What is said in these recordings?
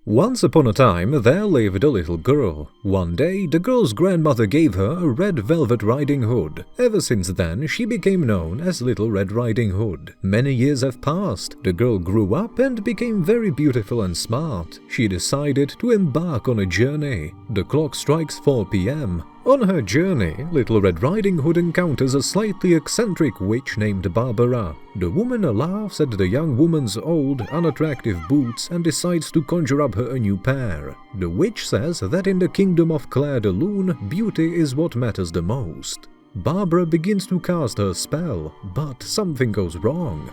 Once upon a time, there lived a little girl. One day, the girl's grandmother gave her a red velvet riding hood. Ever since then, she became known as Little Red Riding Hood. Many years have passed. The girl grew up and became very beautiful and smart. She decided to embark on a journey. The clock strikes 4 p.m. On her journey, Little Red Riding Hood encounters a slightly eccentric witch named Barbara. The woman laughs at the young woman's old, unattractive boots and decides to conjure up her a new pair. The witch says that in the kingdom of Claire de Lune, beauty is what matters the most. Barbara begins to cast her spell, but something goes wrong.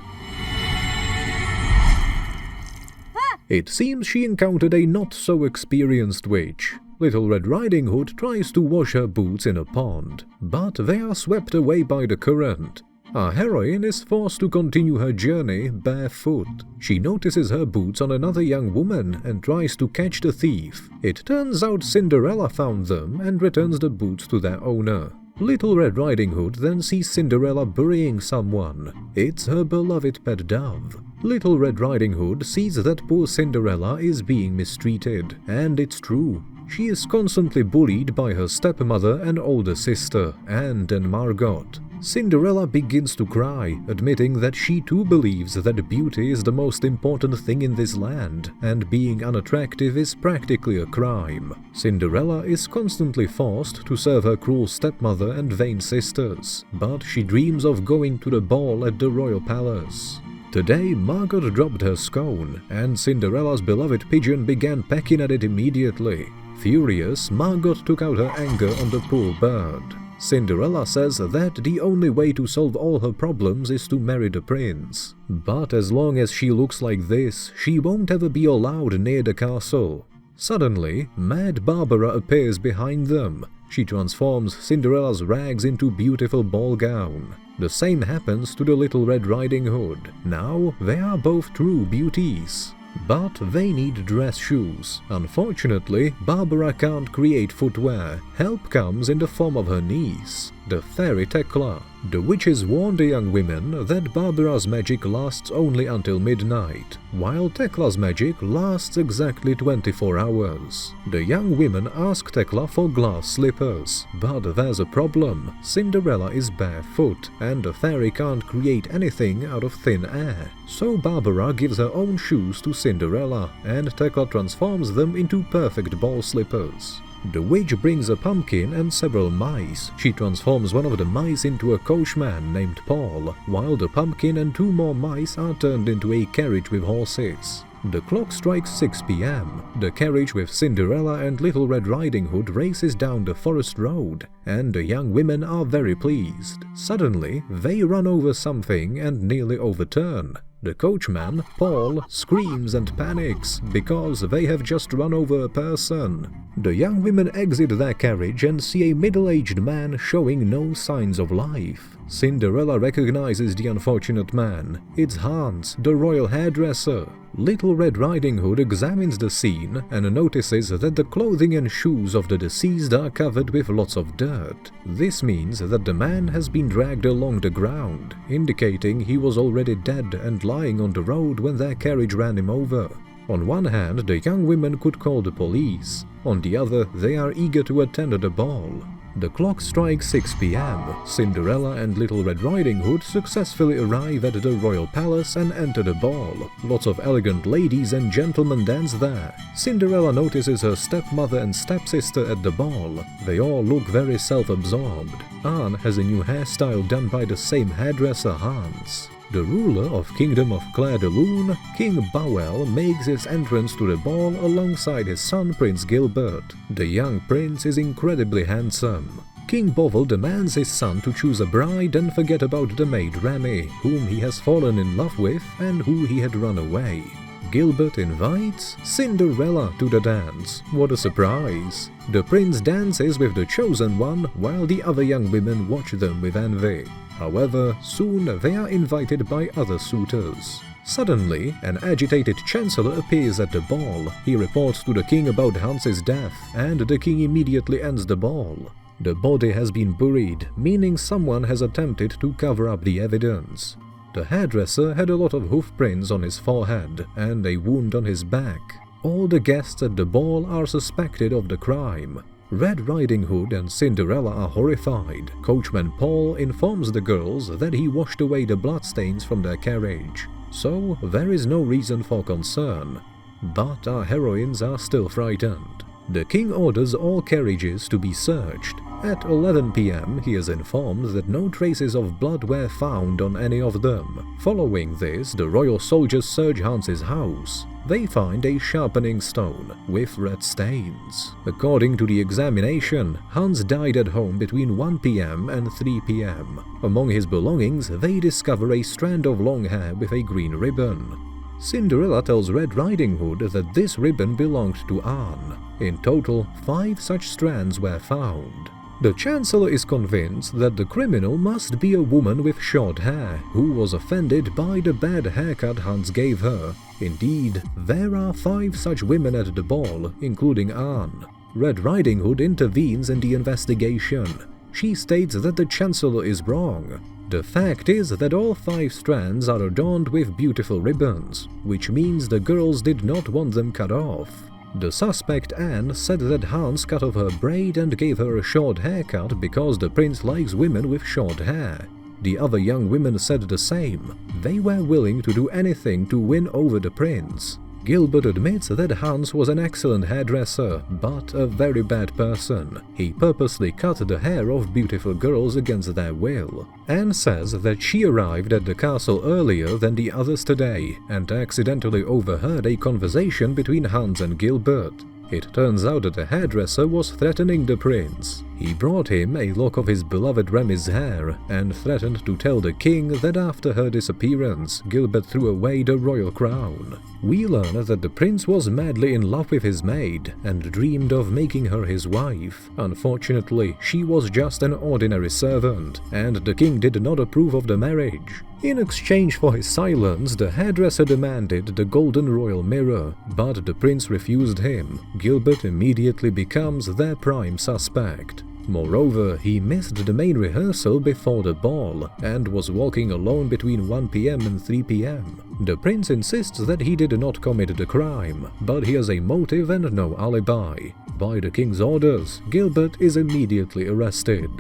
It seems she encountered a not-so-experienced witch. Little Red Riding Hood tries to wash her boots in a pond, but they are swept away by the current. Our heroine is forced to continue her journey barefoot. She notices her boots on another young woman and tries to catch the thief. It turns out Cinderella found them and returns the boots to their owner. Little Red Riding Hood then sees Cinderella burying someone. It's her beloved pet dove. Little Red Riding Hood sees that poor Cinderella is being mistreated, and it's true. She is constantly bullied by her stepmother and older sister, Anne and Margot. Cinderella begins to cry, admitting that she too believes that beauty is the most important thing in this land, and being unattractive is practically a crime. Cinderella is constantly forced to serve her cruel stepmother and vain sisters, but she dreams of going to the ball at the royal palace. Today, Margot dropped her scone, and Cinderella's beloved pigeon began pecking at it immediately. Furious, Margot took out her anger on the poor bird. Cinderella says that the only way to solve all her problems is to marry the prince. But as long as she looks like this, she won't ever be allowed near the castle. Suddenly, Mad Barbara appears behind them. She transforms Cinderella's rags into a beautiful ball gown. The same happens to the Little Red Riding Hood. Now, they are both true beauties. But they need dress shoes. Unfortunately, Barbara can't create footwear. Help comes in the form of her niece, the fairy Tekla. The witches warn the young women that Barbara's magic lasts only until midnight, while Tekla's magic lasts exactly 24 hours. The young women ask Tekla for glass slippers, but there's a problem. Cinderella is barefoot, and the fairy can't create anything out of thin air. So Barbara gives her own shoes to Cinderella, and Tekla transforms them into perfect ball slippers. The witch brings a pumpkin and several mice. She transforms one of the mice into a coachman named Paul, while the pumpkin and 2 more mice are turned into a carriage with horses. The clock strikes 6 p.m. The carriage with Cinderella and Little Red Riding Hood races down the forest road, and the young women are very pleased. Suddenly, they run over something and nearly overturn. The coachman, Paul, screams and panics because they have just run over a person. The young women exit their carriage and see a middle-aged man showing no signs of life. Cinderella recognizes the unfortunate man. It's Hans, the royal hairdresser. Little Red Riding Hood examines the scene and notices that the clothing and shoes of the deceased are covered with lots of dirt. This means that the man has been dragged along the ground, indicating he was already dead and lying on the road when their carriage ran him over. On one hand, the young women could call the police. On the other, they are eager to attend the ball. The clock strikes 6 p.m. Cinderella and Little Red Riding Hood successfully arrive at the royal palace and enter the ball. Lots of elegant ladies and gentlemen dance there. Cinderella notices her stepmother and stepsister at the ball. They all look very self-absorbed. Anne has a new hairstyle done by the same hairdresser, Hans. The ruler of Kingdom of Claire de Lune, King Bowel, makes his entrance to the ball alongside his son Prince Gilbert. The young prince is incredibly handsome. King Bovel demands his son to choose a bride and forget about the maid Remy, whom he has fallen in love with and who he had run away. Gilbert invites Cinderella to the dance. What a surprise! The prince dances with the chosen one, while the other young women watch them with envy. However, soon they are invited by other suitors. Suddenly, an agitated chancellor appears at the ball. He reports to the king about Hans's death, and the king immediately ends the ball. The body has been buried, meaning someone has attempted to cover up the evidence. The hairdresser had a lot of hoof prints on his forehead and a wound on his back. All the guests at the ball are suspected of the crime. Red Riding Hood and Cinderella are horrified. Coachman Paul informs the girls that he washed away the bloodstains from their carriage, so there is no reason for concern. But our heroines are still frightened. The king orders all carriages to be searched. At 11 p.m. he is informed that no traces of blood were found on any of them. Following this, the royal soldiers search Hans's house. They find a sharpening stone with red stains. According to the examination, Hans died at home between 1 p.m. and 3 p.m. Among his belongings, they discover a strand of long hair with a green ribbon. Cinderella tells Red Riding Hood that this ribbon belonged to Anne. In total, 5 such strands were found. The Chancellor is convinced that the criminal must be a woman with short hair who was offended by the bad haircut Hans gave her. Indeed, there are 5 such women at the ball, including Anne. Red Riding Hood intervenes in the investigation. She states that the Chancellor is wrong. The fact is that all 5 strands are adorned with beautiful ribbons, which means the girls did not want them cut off. The suspect Anne said that Hans cut off her braid and gave her a short haircut because the prince likes women with short hair. The other young women said the same. They were willing to do anything to win over the prince. Gilbert admits that Hans was an excellent hairdresser, but a very bad person. He purposely cut the hair of beautiful girls against their will. Anne says that she arrived at the castle earlier than the others today and accidentally overheard a conversation between Hans and Gilbert. It turns out that the hairdresser was threatening the prince. He brought him a lock of his beloved Remy's hair and threatened to tell the king that after her disappearance, Gilbert threw away the royal crown. We learn that the prince was madly in love with his maid and dreamed of making her his wife. Unfortunately, she was just an ordinary servant, and the king did not approve of the marriage. In exchange for his silence, the hairdresser demanded the golden royal mirror, but the prince refused him. Gilbert immediately becomes their prime suspect. Moreover, he missed the main rehearsal before the ball and was walking alone between 1 p.m. and 3 p.m. The prince insists that he did not commit the crime, but he has a motive and no alibi. By the king's orders, Gilbert is immediately arrested.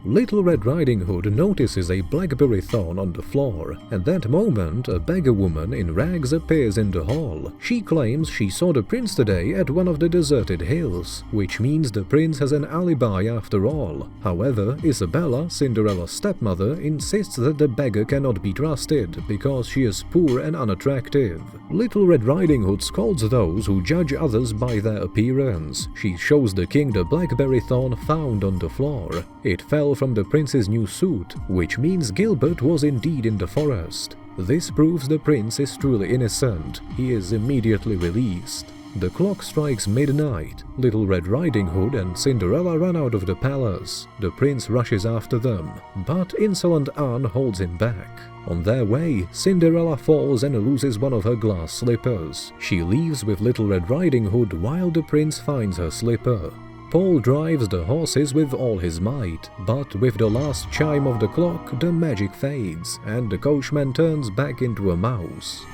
Little Red Riding Hood notices a blackberry thorn on the floor. At that moment, a beggar woman in rags appears in the hall. She claims she saw the prince today at one of the deserted hills, which means the prince has an alibi after all. However, Isabella, Cinderella's stepmother, insists that the beggar cannot be trusted because she is poor and unattractive. Little Red Riding Hood scolds those who judge others by their appearance. She shows the king the blackberry thorn found on the floor. It fell from the prince's new suit, which means Gilbert was indeed in the forest. This proves the prince is truly innocent. He is immediately released. The clock strikes midnight. Little Red Riding Hood and Cinderella run out of the palace. The prince rushes after them, but insolent Anne holds him back. On their way, Cinderella falls and loses one of her glass slippers. She leaves with Little Red Riding Hood while the prince finds her slipper. Paul drives the horses with all his might, but with the last chime of the clock, the magic fades, and the coachman turns back into a mouse.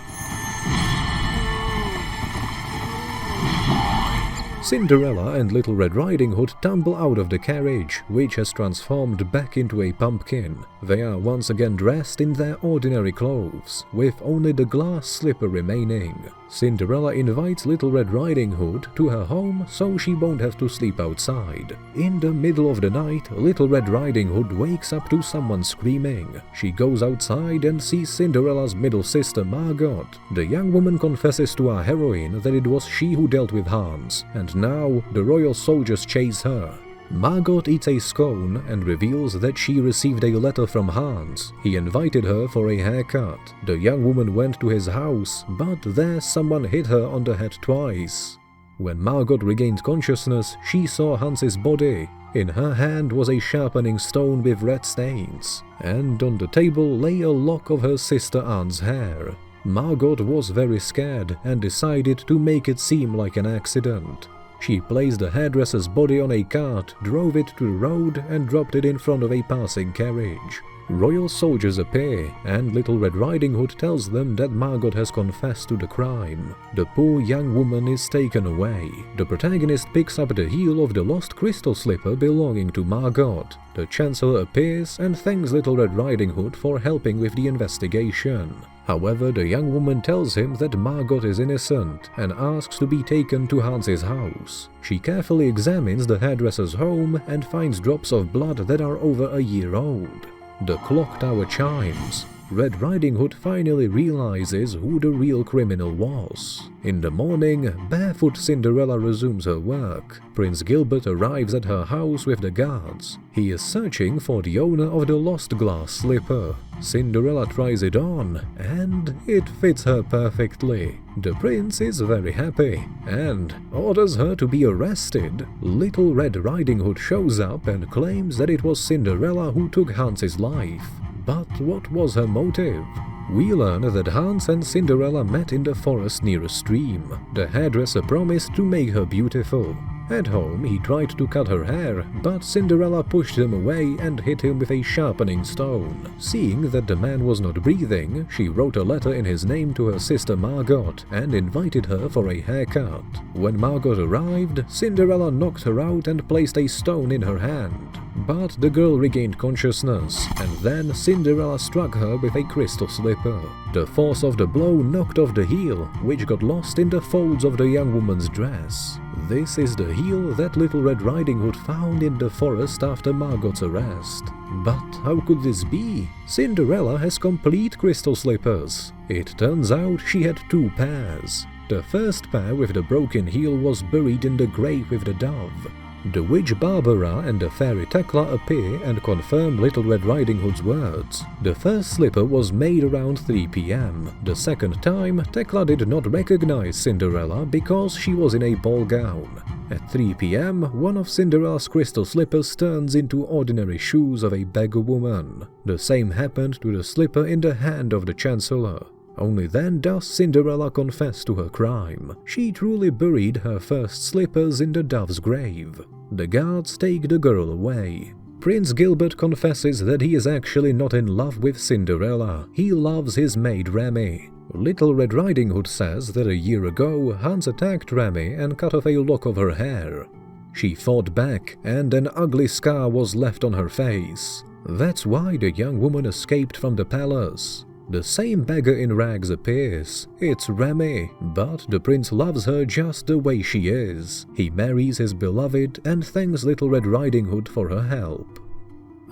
Cinderella and Little Red Riding Hood tumble out of the carriage, which has transformed back into a pumpkin. They are once again dressed in their ordinary clothes, with only the glass slipper remaining. Cinderella invites Little Red Riding Hood to her home so she won't have to sleep outside. In the middle of the night, Little Red Riding Hood wakes up to someone screaming. She goes outside and sees Cinderella's middle sister Margot. The young woman confesses to our heroine that it was she who dealt with Hans, and now the royal soldiers chase her. Margot eats a scone and reveals that she received a letter from Hans. He invited her for a haircut. The young woman went to his house, but there someone hit her on the head twice. When Margot regained consciousness, she saw Hans's body. In her hand was a sharpening stone with red stains, and on the table lay a lock of her sister Anne's hair. Margot was very scared and decided to make it seem like an accident. She placed the hairdresser's body on a cart, drove it to the road and dropped it in front of a passing carriage. royal soldiers appear, and Little Red Riding Hood tells them that Margot has confessed to the crime. The poor young woman is taken away. The protagonist picks up the heel of the lost crystal slipper belonging to Margot. The Chancellor appears and thanks Little Red Riding Hood for helping with the investigation. However, the young woman tells him that Margot is innocent and asks to be taken to Hans's house. She carefully examines the hairdresser's home and finds drops of blood that are over a year old. The clock tower chimes. Red Riding Hood finally realizes who the real criminal was. In the morning, barefoot Cinderella resumes her work. Prince Gilbert arrives at her house with the guards. He is searching for the owner of the lost glass slipper. Cinderella tries it on, and it fits her perfectly. The prince is very happy, and orders her to be arrested. Little Red Riding Hood shows up and claims that it was Cinderella who took Hans's life. But what was her motive? We learn that Hans and Cinderella met in the forest near a stream. The hairdresser promised to make her beautiful. At home, he tried to cut her hair, but Cinderella pushed him away and hit him with a sharpening stone. Seeing that the man was not breathing, she wrote a letter in his name to her sister Margot and invited her for a haircut. When Margot arrived, Cinderella knocked her out and placed a stone in her hand. But the girl regained consciousness, and then Cinderella struck her with a crystal slipper. The force of the blow knocked off the heel, which got lost in the folds of the young woman's dress. This is the heel that Little Red Riding Hood found in the forest after Margot's arrest. But how could this be? Cinderella has complete crystal slippers. It turns out she had 2 pairs. The first pair with the broken heel was buried in the grave with the dove. The witch Barbara and the fairy Tekla appear and confirm Little Red Riding Hood's words. The first slipper was made around 3 p.m. The second time, Tekla did not recognize Cinderella because she was in a ball gown. At 3 p.m., one of Cinderella's crystal slippers turns into ordinary shoes of a beggar woman. The same happened to the slipper in the hand of the Chancellor. Only then does Cinderella confess to her crime. She truly buried her first slippers in the dove's grave. The guards take the girl away. Prince Gilbert confesses that he is actually not in love with Cinderella. He loves his maid Remy. Little Red Riding Hood says that a year ago, Hans attacked Remy and cut off a lock of her hair. She fought back, and an ugly scar was left on her face. That's why the young woman escaped from the palace. The same beggar in rags appears. It's Remy, but the prince loves her just the way she is. He marries his beloved and thanks Little Red Riding Hood for her help.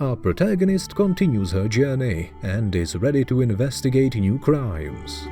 Our protagonist continues her journey and is ready to investigate new crimes.